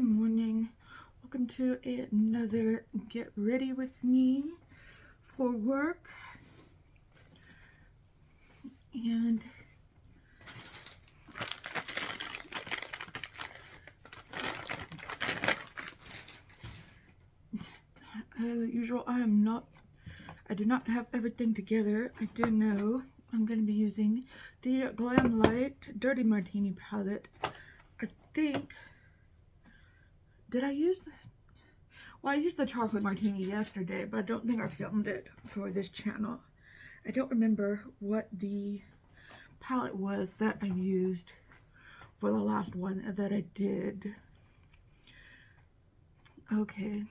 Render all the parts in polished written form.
morning. Welcome to another get ready with me for work. And as usual, I do not have everything together. I do know I'm going to be using the Glamlite Dirty Martini palette. I think, did I use I used the chocolate martini yesterday, but I don't think I filmed it for this channel. I don't remember what the palette was that I used for the last one that I did. Okay.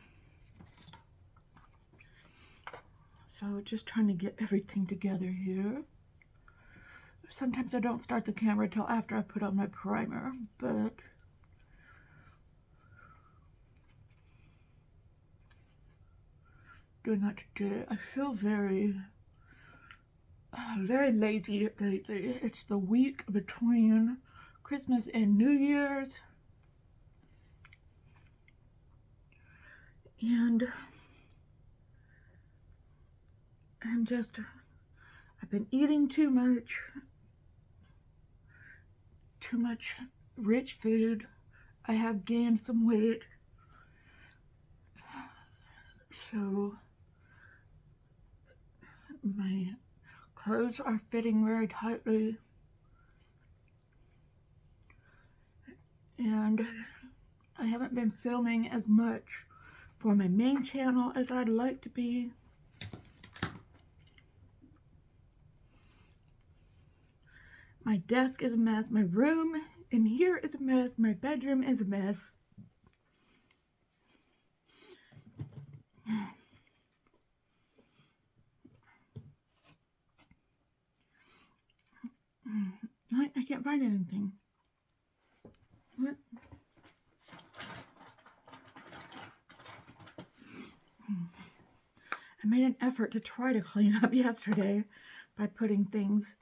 So just trying to get everything together here. Sometimes I don't start the camera till after I put on my primer, but doing that today. I feel very lazy lately. It's the week between Christmas and New Year's, and I've been eating too much rich food. I have gained some weight, so my clothes are fitting very tightly, and I haven't been filming as much for my main channel as I'd like to be. My desk is a mess. My room in here is a mess. My bedroom is a mess. I can't find anything. What? I made an effort to try to clean up yesterday by putting things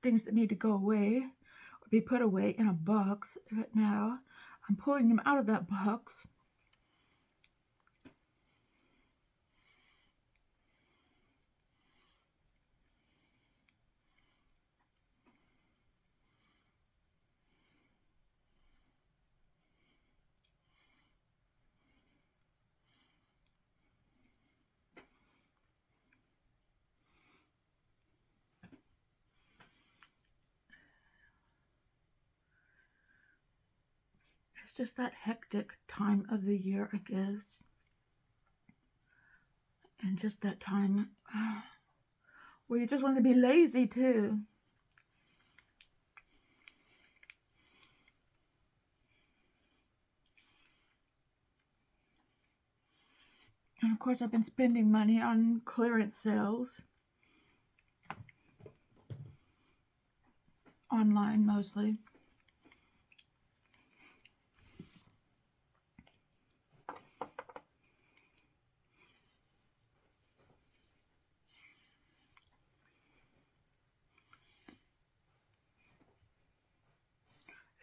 that need to go away or be put away in a box. But now I'm pulling them out of that box. It's just that hectic time of the year, I guess. And just that time where you just want to be lazy too. And of course, I've been spending money on clearance sales. Online mostly.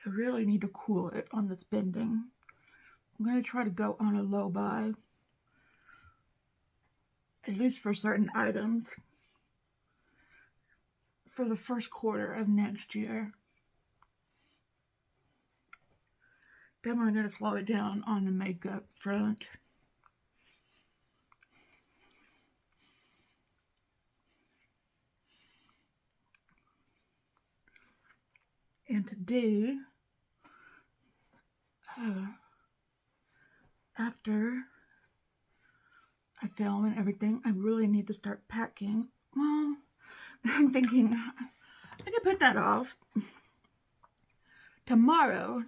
I really need to cool it on the spending. I'm going to try to go on a low buy, at least for certain items, for the first quarter of next year. Then we're going to slow it down on the makeup front. And today, after I film and everything, I really need to start packing. Well, I'm thinking I could put that off. Tomorrow,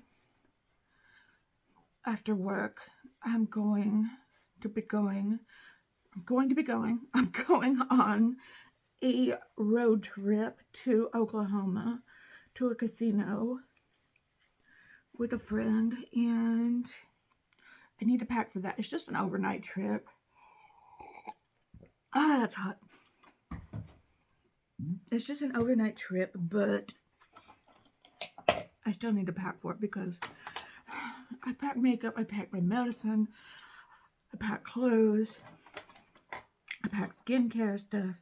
after work, I'm going on a road trip to Oklahoma, to a casino with a friend, and I need to pack for that. It's just an overnight trip. Ah, that's hot. It's just an overnight trip, but I still need to pack for it because I pack makeup, I pack my medicine, I pack clothes, I pack skincare stuff.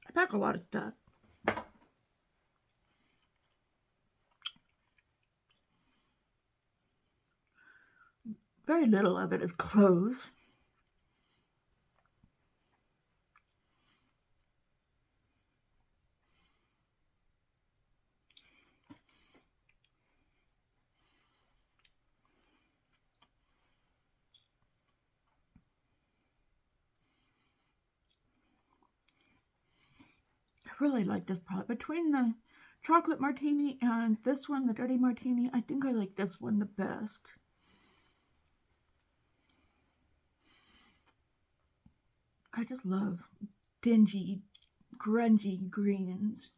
I pack a lot of stuff. Very little of it is clothes. I really like this product. Between the chocolate martini and this one, the dirty martini, I think I like this one the best. I just love dingy, grungy greens.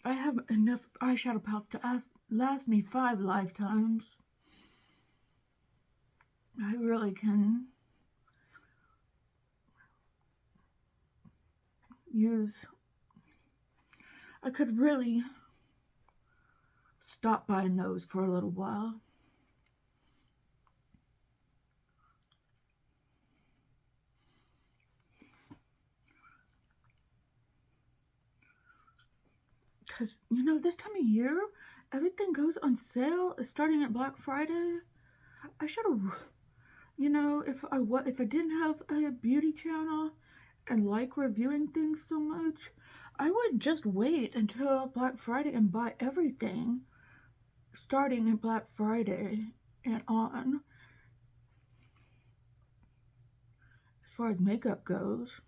I have enough eyeshadow palettes to last me 5 lifetimes. I really can use... I could really stop buying those for a little while. Because, you know, this time of year, everything goes on sale, starting at Black Friday. I should have, you know, if I didn't have a beauty channel and like reviewing things so much, I would just wait until Black Friday and buy everything starting at Black Friday and on, as far as makeup goes.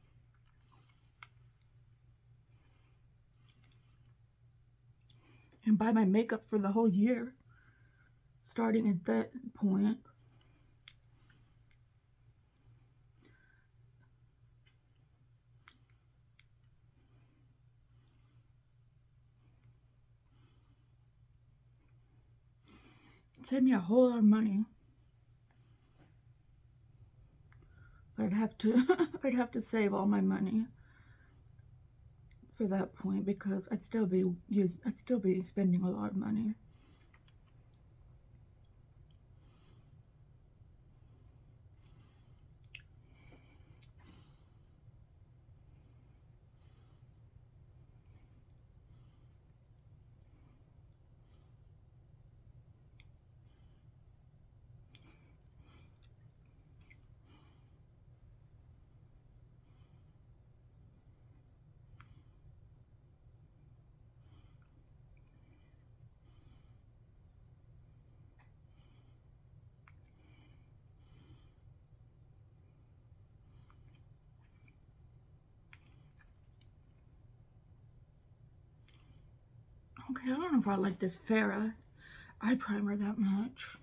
And buy my makeup for the whole year, starting at that point. Save me a whole lot of money. But I'd have to save all my money for that point, because I'd still be spending a lot of money. Okay, I don't know if I like this FARRAH Eye Primer that much.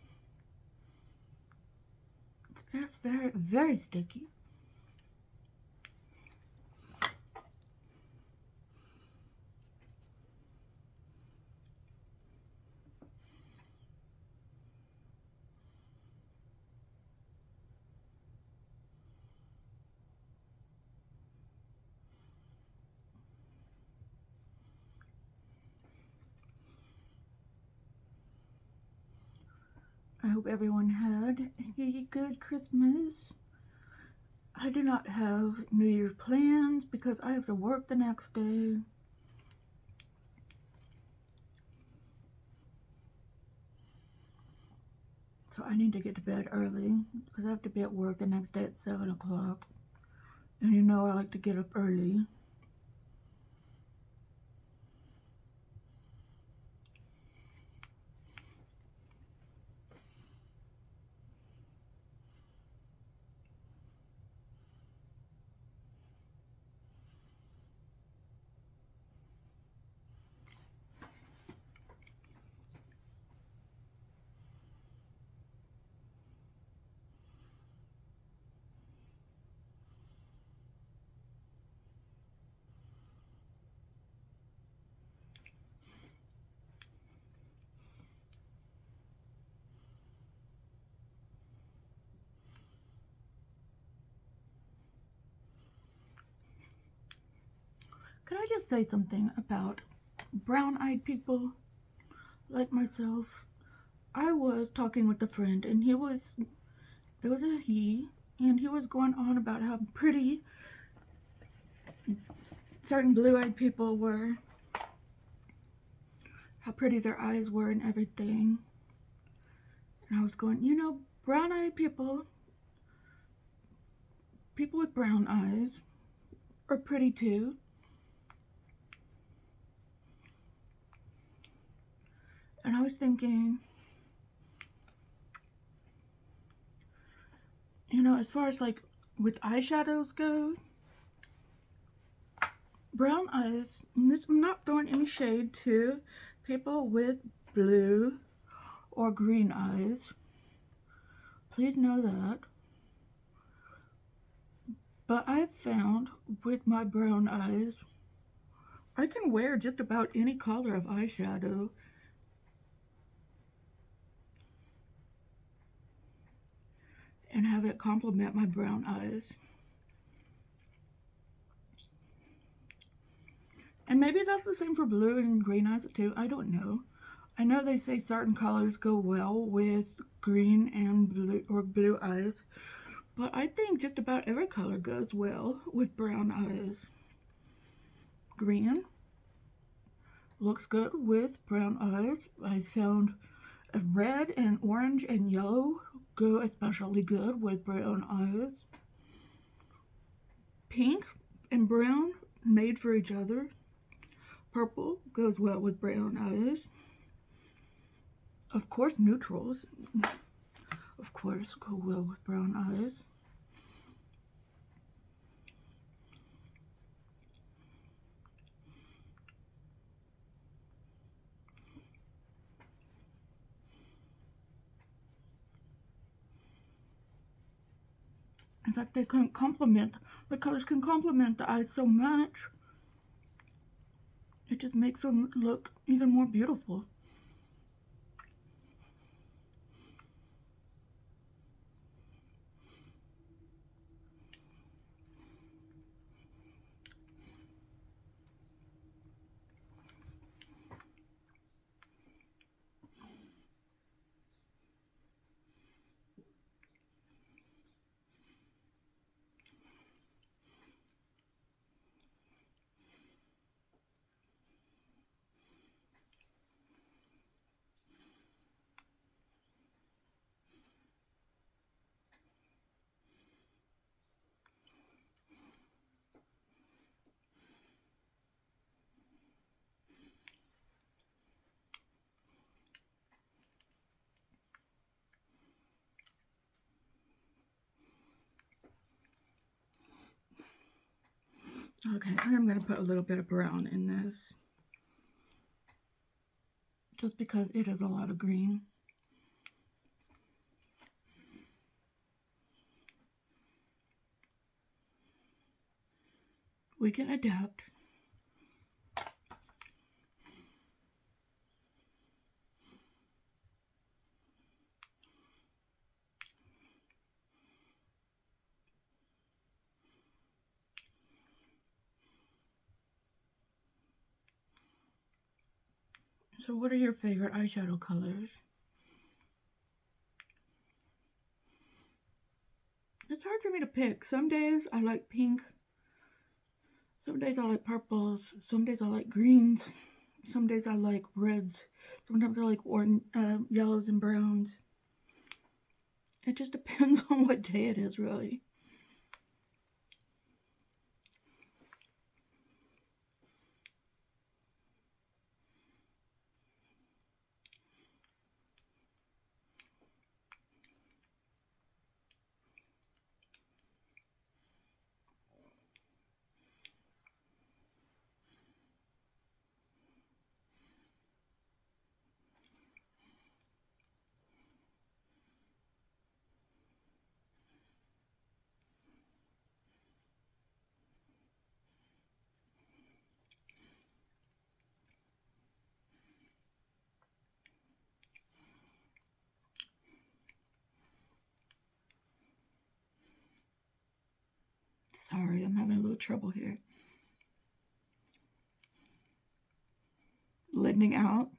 It's very, very sticky. I hope everyone had a good Christmas. I do not have New Year's plans because I have to work the next day. So I need to get to bed early because I have to be at work the next day at 7 o'clock. And you know I like to get up early. Can I just say something about brown-eyed people? like myself, I was talking with a friend, and it was a he, and he was going on about how pretty certain blue-eyed people were, how pretty their eyes were and everything. And I was going, you know, brown-eyed people with brown eyes are pretty too. And I was thinking, you know, as far as like with eyeshadows go, brown eyes, and this, I'm not throwing any shade to people with blue or green eyes. Please know that. But I've found with my brown eyes, I can wear just about any color of eyeshadow and have it complement my brown eyes. And maybe that's the same for blue and green eyes too. I don't know. I know they say certain colors go well with green and blue or blue eyes, but I think just about every color goes well with brown eyes. Green looks good with brown eyes. I found red and orange and yellow go especially good with brown eyes. Pink and brown made for each other. Purple goes well with brown eyes. Of course, neutrals, of course, go well with brown eyes. In fact, they can complement, the colors can complement the eyes so much, it just makes them look even more beautiful. Okay, I'm going to put a little bit of brown in this, just because it is a lot of green. We can adapt. So what are your favorite eyeshadow colors? It's hard for me to pick. Some days I like pink. Some days I like purples. Some days I like greens. Some days I like reds. Sometimes I like orange, yellows and browns. It just depends on what day it is, really. Sorry, I'm having a little trouble here. Blending out.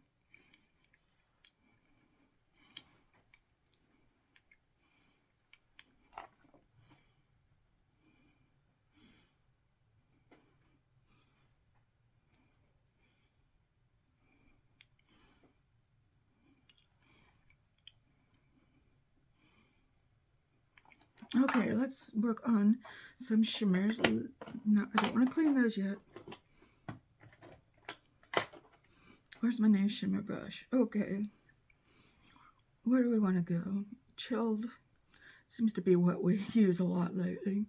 Okay, let's work on some shimmers. No, I don't want to clean those yet. Where's my new shimmer brush? Okay. Where do we want to go? Chilled seems to be what we use a lot lately.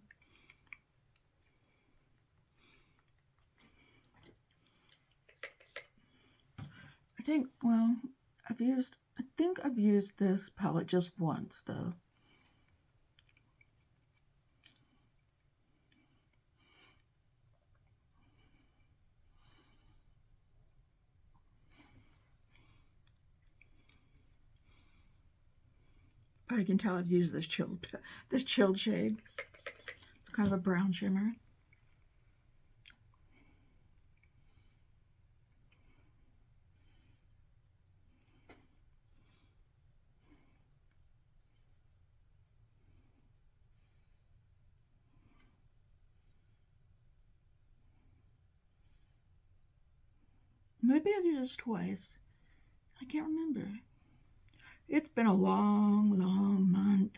I think, well, I think I've used this palette just once, though. I can tell I've used this chilled shade. It's kind of a brown shimmer. Maybe I've used this twice. I can't remember. It's been a long, long month.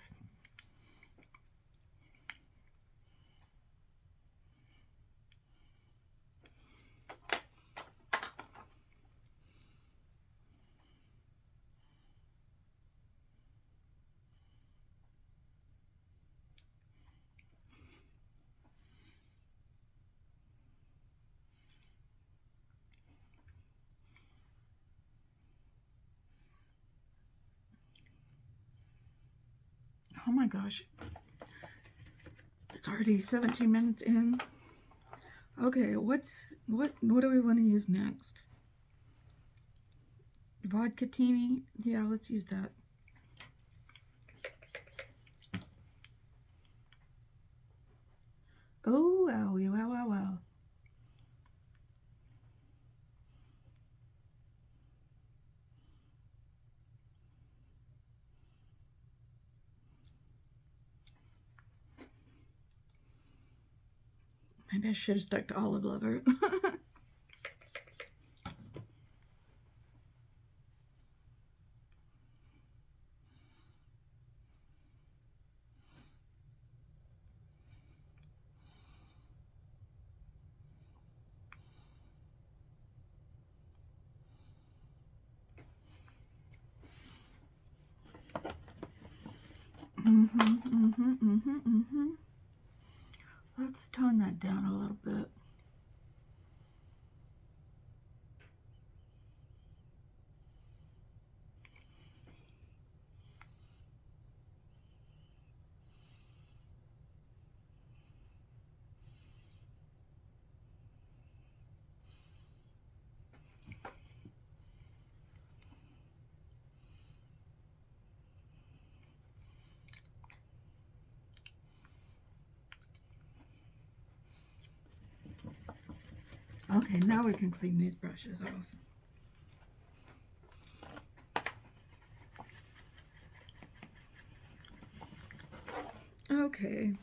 Oh my gosh. It's already 17 minutes in. Okay, what do we want to use next? Vodka-tini? Yeah, let's use that. Oh, wowie, wow, wow, wow. Maybe I should have stuck to Olive Lover. Let's tone that down a little bit. Okay, now we can clean these brushes off. Okay.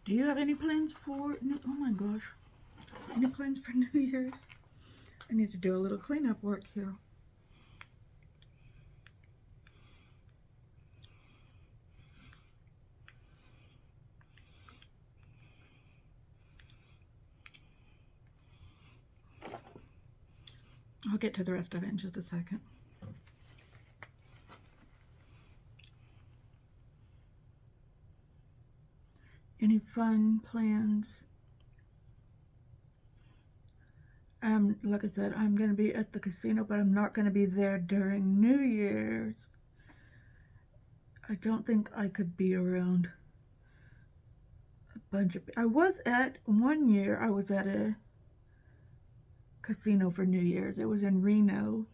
Do you have any plans for, oh my gosh, any plans for New Year's? I need to do a little cleanup work here. I'll get to the rest of it in just a second. Any fun plans? Like I said, I'm going to be at the casino, but I'm not going to be there during New Year's. I don't think I could be around a bunch of... One year, I was at a casino for New Year's. It was in Reno.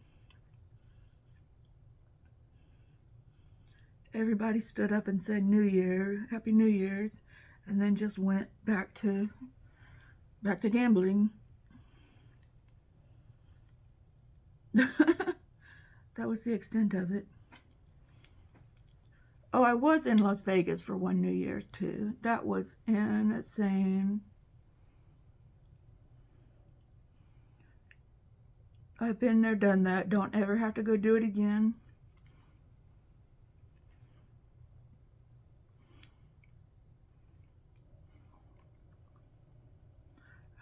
Everybody stood up and said New Year, Happy New Year's, and then just went back to gambling. That was the extent of it. Oh, I was in Las Vegas for one New Year's too. That was insane. I've been there, done that. Don't ever have to go do it again.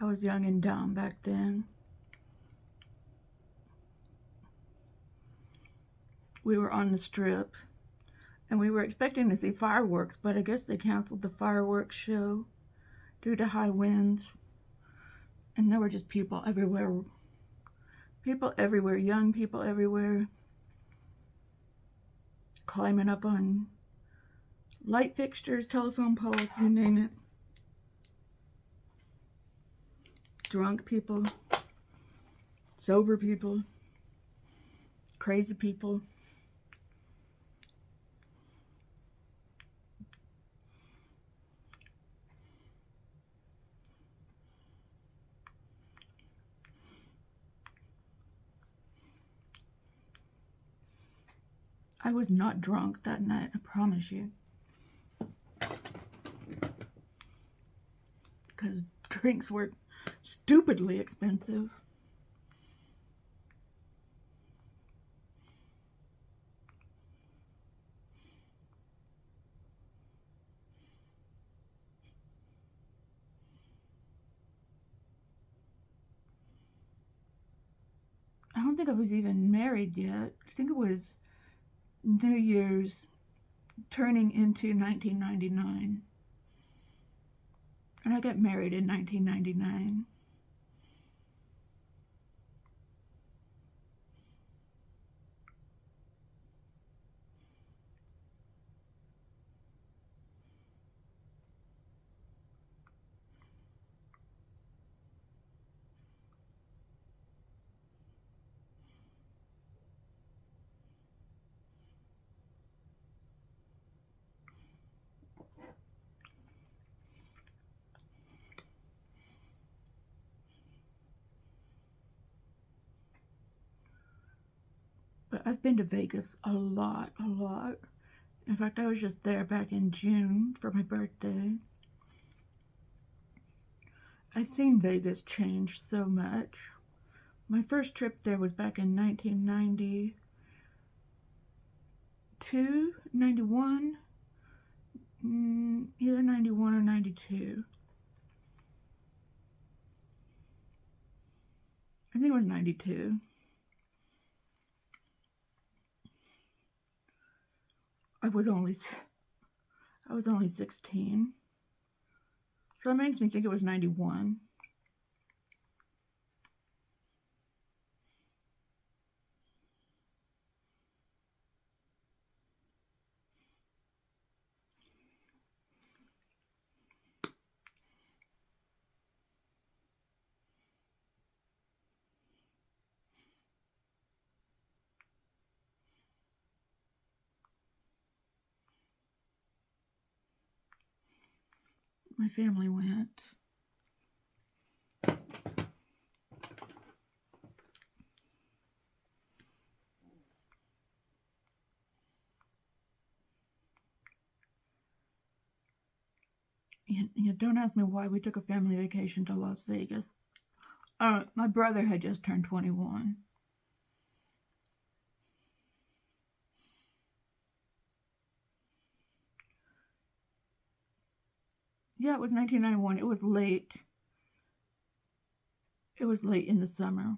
I was young and dumb back then. We were on the Strip, and we were expecting to see fireworks, but I guess they canceled the fireworks show due to high winds. And there were just people everywhere. People everywhere, young people everywhere, climbing up on light fixtures, telephone poles, you name it. Drunk people, sober people, crazy people. I was not drunk that night, I promise you. Because drinks were stupidly expensive. I don't think I was even married yet. I think it was New Year's turning into 1999. And I got married in 1999. But I've been to Vegas a lot, a lot. In fact, I was just there back in June for my birthday. I've seen Vegas change so much. My first trip there was back in 1992, 91, either 91 or 92. I think it was 92. I was only 16. So that makes me think it was 91. My family went. You don't ask me why we took a family vacation to Las Vegas. My brother had just turned 21. Yeah, it was 1991. It was late. It was late in the summer.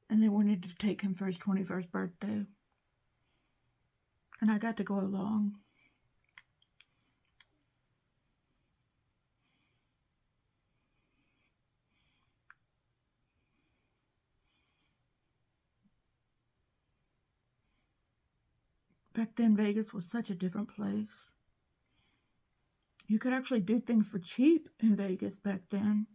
And they wanted to take him for his 21st birthday. And I got to go along. Back then, Vegas was such a different place. You could actually do things for cheap in Vegas back then.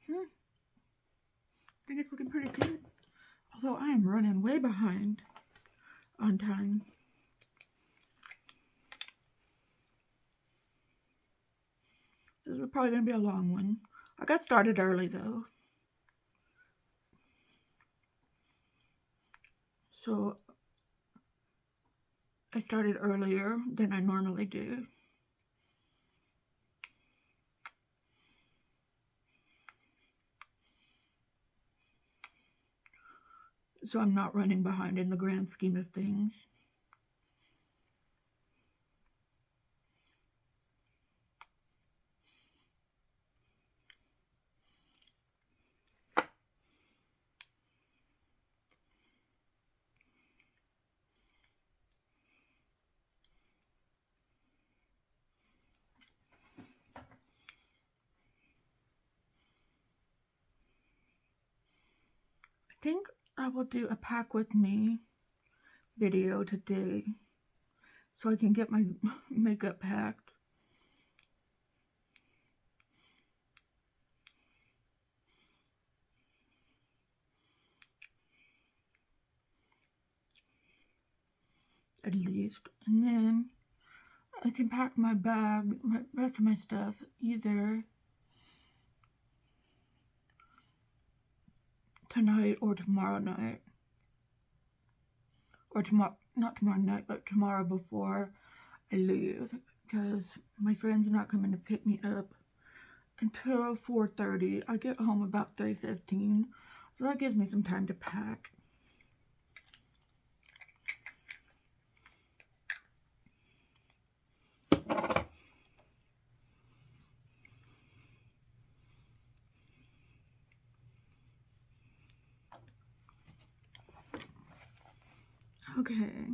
I think it's looking pretty good. Although I am running way behind on time. This is probably going to be a long one. I got started early though. So I started earlier than I normally do. So I'm not running behind in the grand scheme of things. I think I will do a pack with me video today so I can get my makeup packed. At least. And then I can pack my bag, the rest of my stuff, either tonight or tomorrow night. Or tomorrow, not tomorrow night, but tomorrow before I leave. Because my friend's not coming to pick me up until 4:30. I get home about 3:15. So that gives me some time to pack. Okay.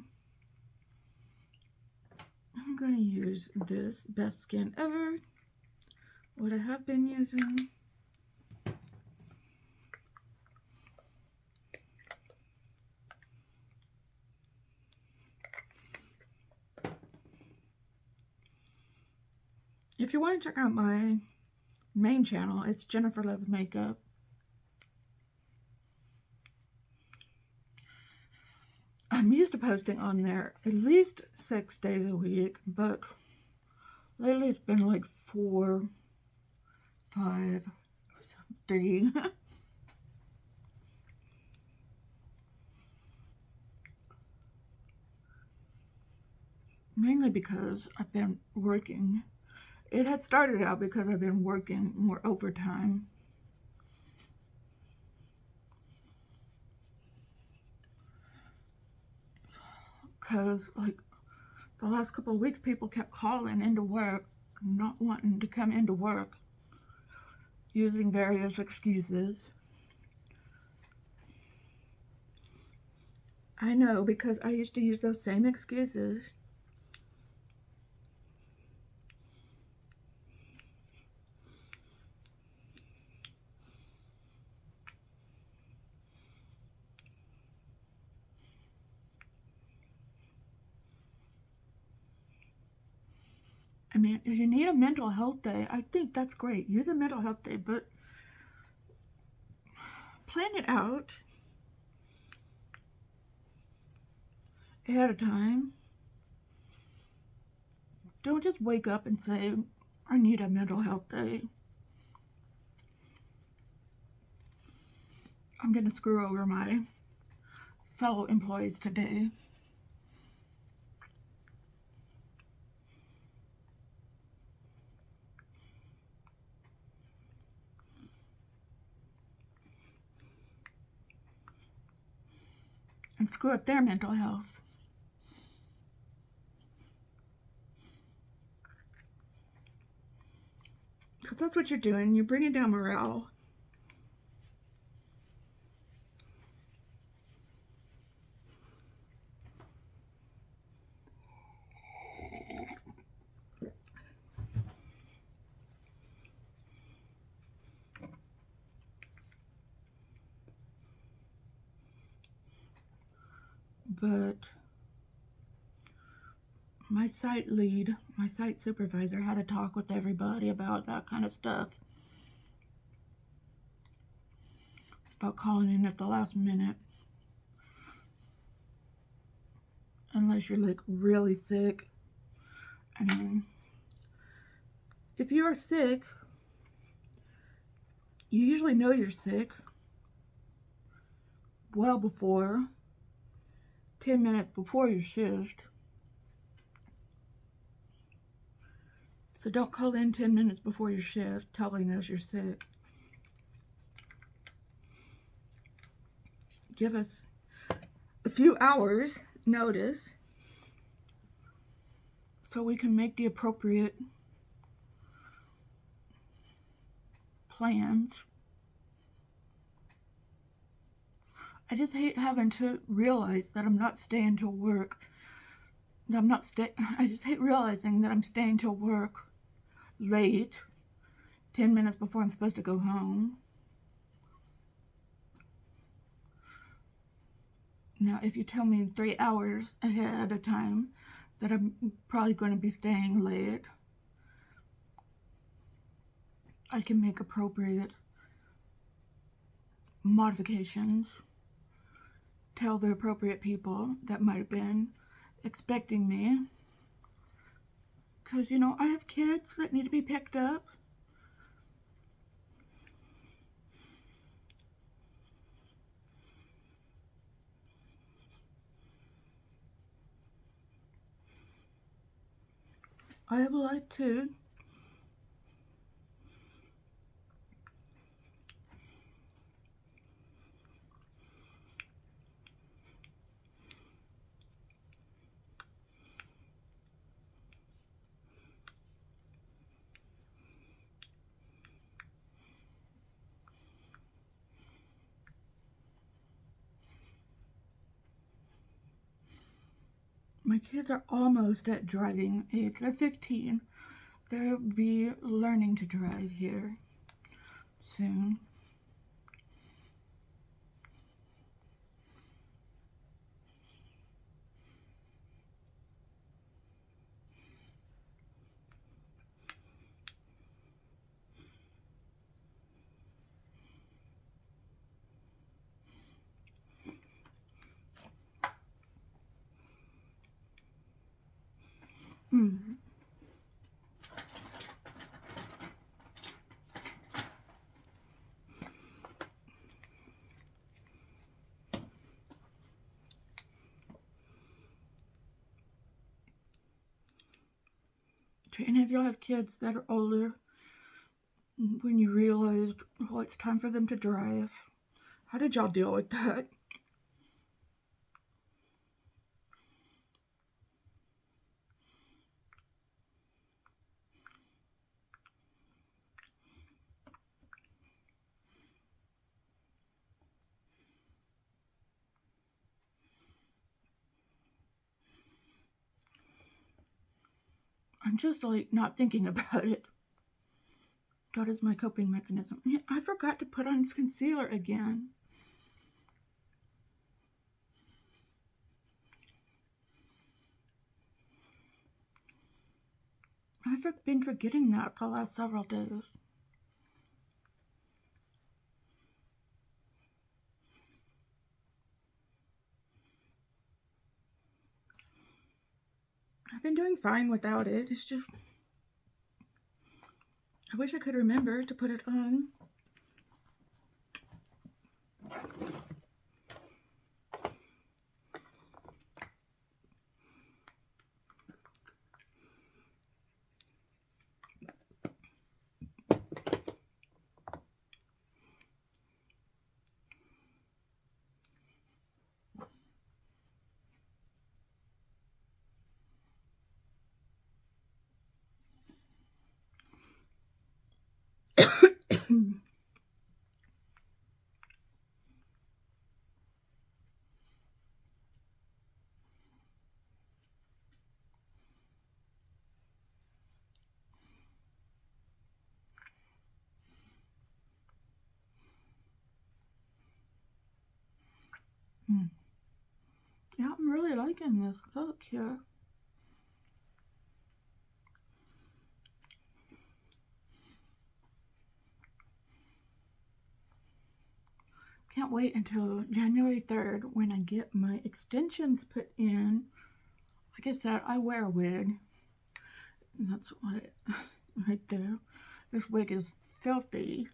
I'm going to use this Best Skin Ever. What I have been using. If you want to check out my main channel, it's Jennifer Loves Makeup. I'm used to posting on there at least 6 days a week, but lately it's been like 4, 5, 3. Mainly because I've been working. It had started out because I've been working more overtime. Because, like, the last couple of weeks, people kept calling into work, not wanting to come into work, using various excuses. I know, because I used to use those same excuses. I mean, if you need a mental health day, I think that's great. Use a mental health day, but plan it out ahead of time. Don't just wake up and say, I need a mental health day. I'm going to screw over my fellow employees today. And screw up their mental health. Because that's what you're doing. You're bringing down morale. But my site lead, my site supervisor had a talk with everybody about that kind of stuff. about calling in at the last minute. Unless you're like really sick. I mean, if you are sick, you usually know you're sick well before 10 minutes before your shift. So don't call in 10 minutes before your shift telling us you're sick. Give us a few hours notice so we can make the appropriate plans. I just hate having to realize that I'm not staying till work. I just hate realizing that I'm staying till work late, 10 minutes before I'm supposed to go home. Now, if you tell me 3 hours ahead of time that I'm probably going to be staying late, I can make appropriate modifications, tell the appropriate people that might have been expecting me, because, you know, I have kids that need to be picked up. I have a life too. My kids are almost at driving age. They're 15. They'll be learning to drive here soon. Do any of y'all have kids that are older? When you realized, well, it's time for them to drive, how did y'all deal with that? I'm just like not thinking about it. That is my coping mechanism. I forgot to put on concealer again. I've been forgetting that the last several days. I've been doing fine without it. It's just, I wish I could remember to put it on. Yeah, I'm really liking this look here. Can't wait until January 3rd when I get my extensions put in. Like I said, I wear a wig. And that's what, right there. This wig is filthy.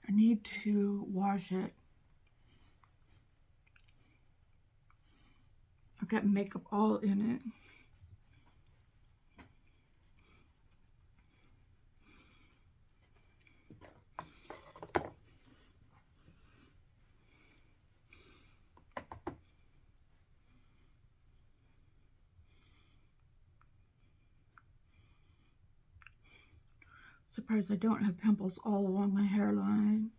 I need to wash it. I've got makeup all in it. Surprised I don't have pimples all along my hairline.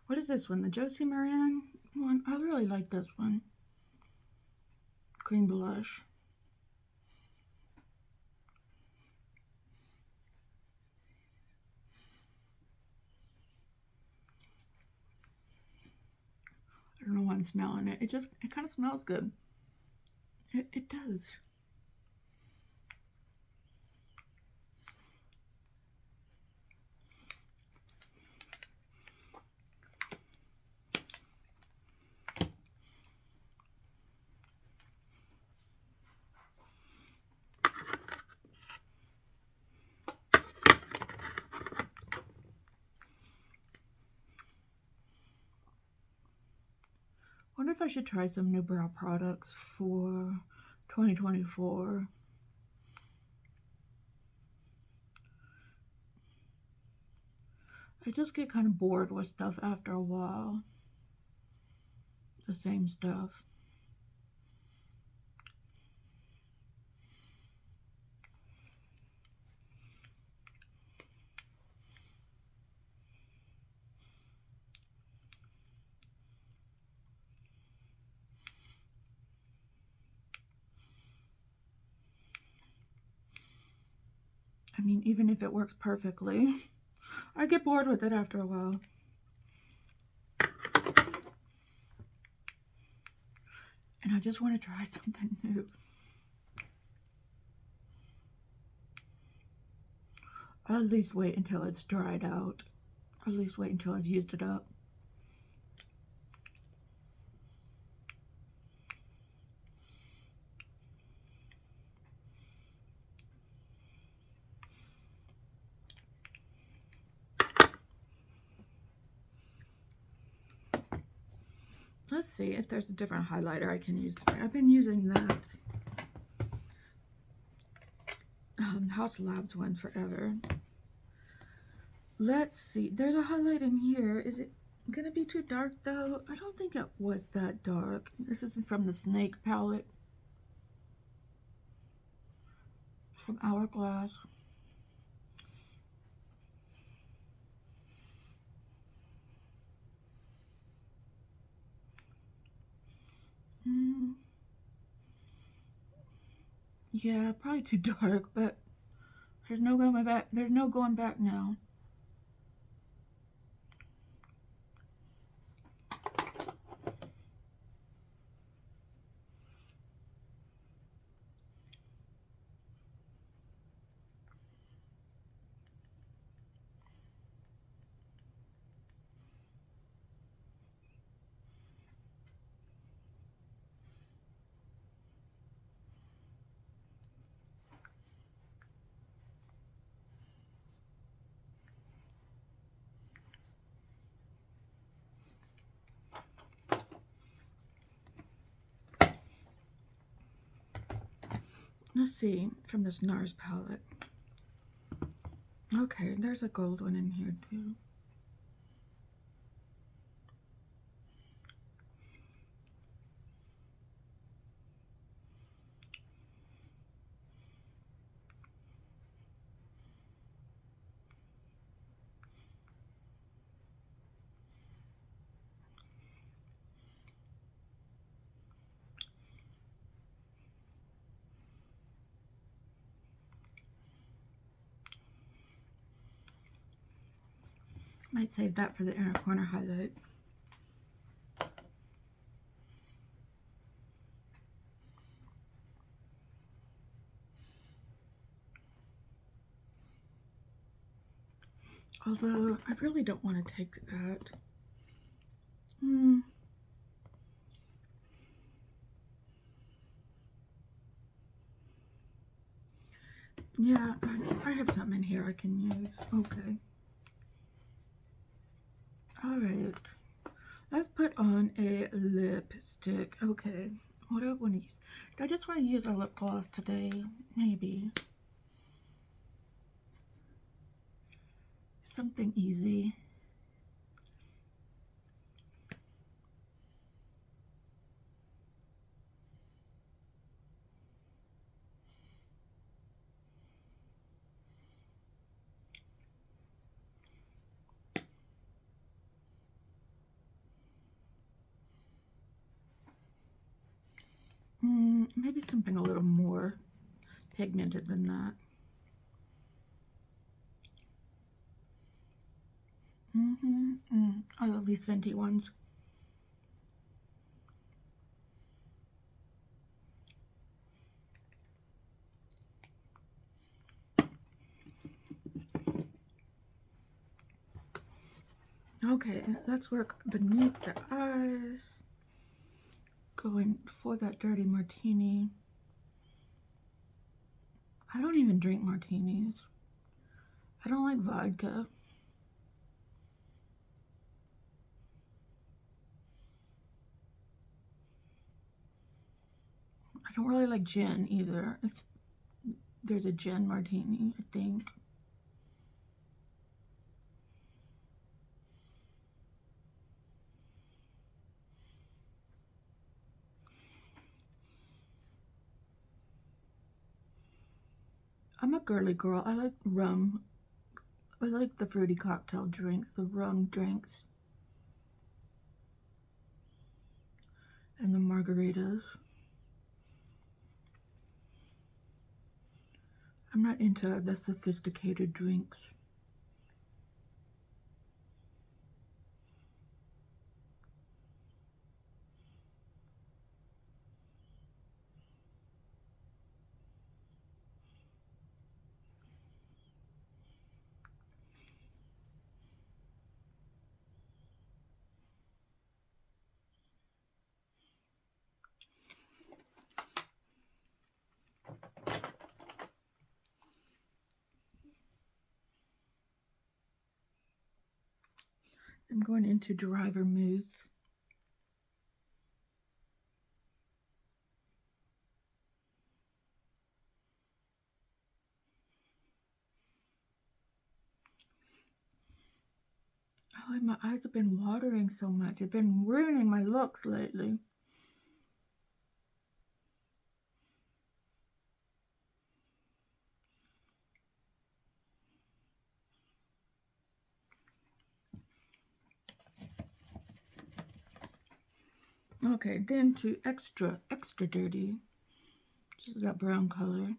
What is this one? The Josie Maran one? I really like this one. Cream blush. I don't know why I'm smelling it. It kind of smells good. It does. I wonder if I should try some new brow products for 2024. I just get kind of bored with stuff after a while. The same stuff. I mean, even if it works perfectly, I get bored with it after a while. And I just want to try something new. I'll at least wait until it's dried out. Or at least wait until I've used it up. Let's see if there's a different highlighter I can use today. I've been using that House Labs one forever. Let's see. There's a highlight in here. Is it gonna be too dark though? I don't think it was that dark. This is from the Snake palette from Hourglass. Yeah, probably too dark, but there's no going back. There's no going back now. Let's see, from this NARS palette. Okay, there's a gold one in here too. Might save that for the inner corner highlight. Although, I really don't want to take that. Yeah, I have something in here I can use. Okay. Alright. Let's put on a lipstick. Okay. What do I want to use? Do I just want to use a lip gloss today? Maybe. Something easy. Maybe something a little more pigmented than that. I love these Fenty ones. Okay, let's work beneath the eyes. Going for that dirty martini. I don't even drink martinis. I don't like vodka. I don't really like gin either. There's a gin martini, I think. I'm a girly girl. I like rum. I like the fruity cocktail drinks, the rum drinks, and the margaritas. I'm not into the sophisticated drinks. I'm going into dry vermouth. Oh, my eyes have been watering so much. I've been ruining my looks lately. Okay, then to extra dirty. This is that brown color.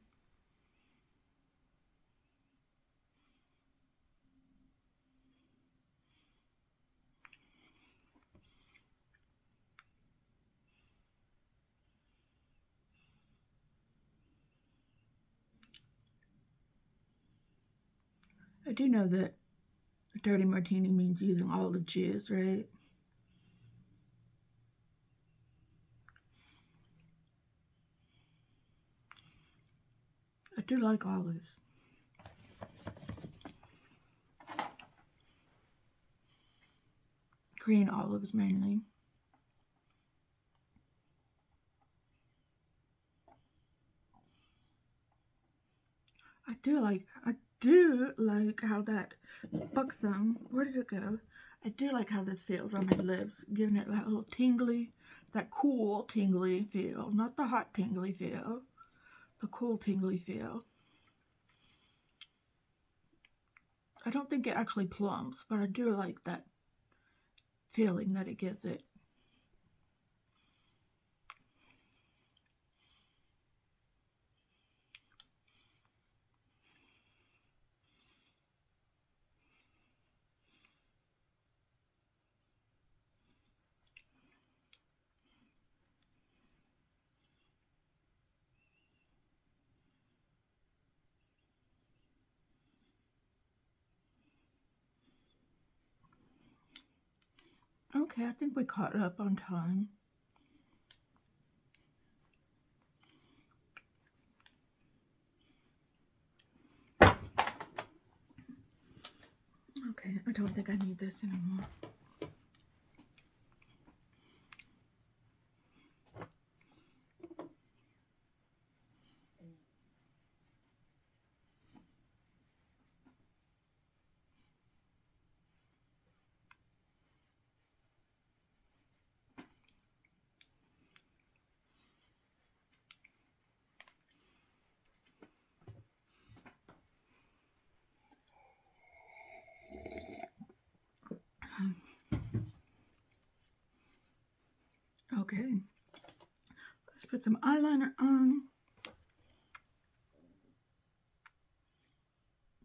I do know that dirty martini means using olive juice, right? I do like olives. Green olives mainly. do like how that buxom, where did it go? I do like how this feels on my lips, giving it that little tingly, that cool tingly feel, not the hot tingly feel, the cool tingly feel. I don't think it actually plumps, but I do like that feeling that it gives it. Okay, I think we caught up on time. Okay, I don't think I need this anymore. Okay, let's put some eyeliner on.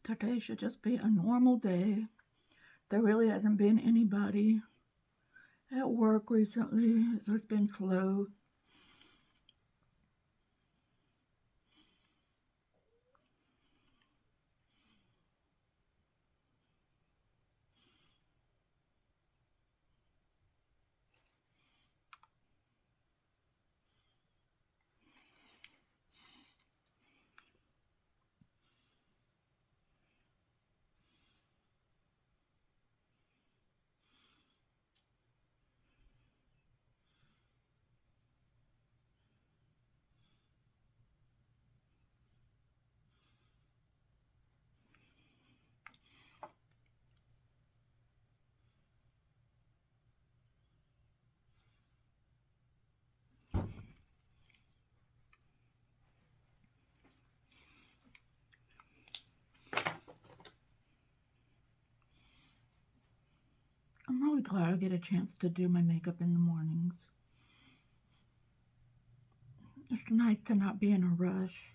Today should just be a normal day. There really hasn't been anybody at work recently, so it's been slow. I'm really glad I get a chance to do my makeup in the mornings. It's nice to not be in a rush.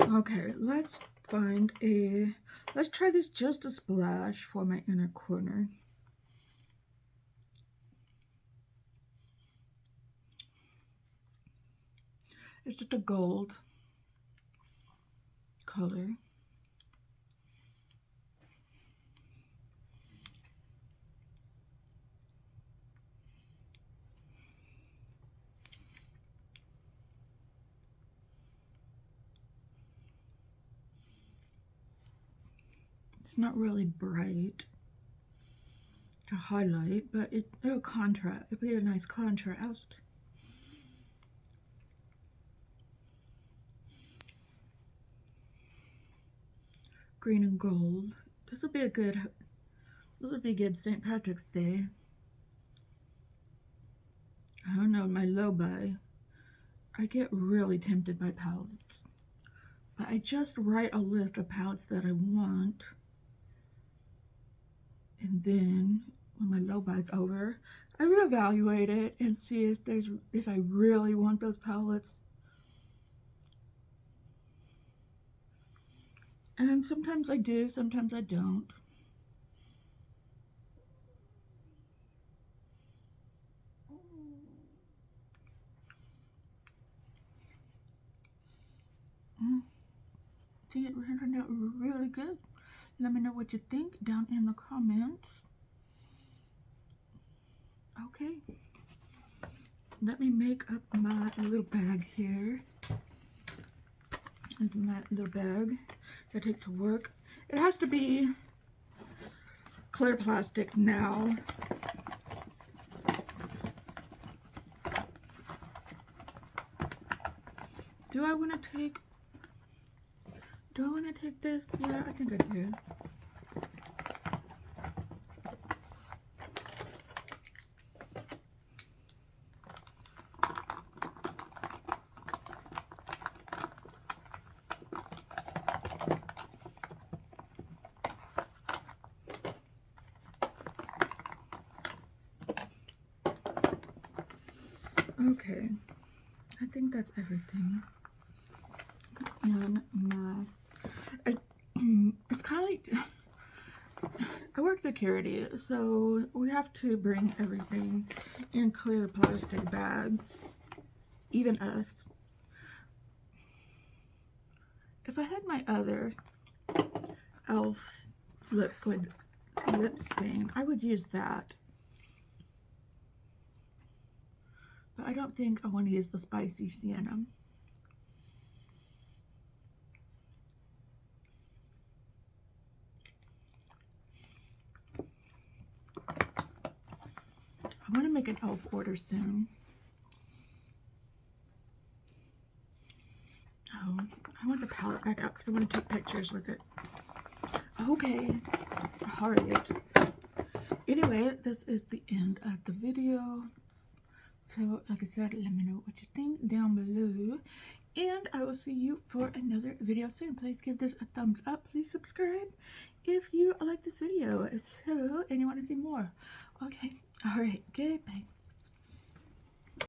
Okay, let's try this just a splash for my inner corner. It's just a gold color. It's not really bright to highlight, but it'll contrast. It'll be a nice contrast. Green and gold. This will be good St. Patrick's Day. I don't know, my low buy. I get really tempted by palettes. But I just write a list of palettes that I want. And then when my low buy's over, I reevaluate it and see if I really want those palettes. And sometimes I do, sometimes I don't. I think it turned out really good. Let me know what you think down in the comments. Okay. Let me make up my little bag here. This is my little bag that I take to work. It has to be clear plastic now. Do I want to take this? Yeah, I think I do. Okay, I think that's everything. And it's kind of like, I work security, so we have to bring everything in clear plastic bags, even us. If I had my other e.l.f. liquid lip stain, I would use that. But I don't think I want to use the spicy sienna. I want to make an e.l.f. order soon. Oh, I want the palette back out because I want to take pictures with it. Okay, alright. Anyway, this is the end of the video. So, like I said, let me know what you think down below. And I will see you for another video soon. Please give this a thumbs up. Please subscribe if you like this video. So, and you want to see more. Okay, alright, goodbye.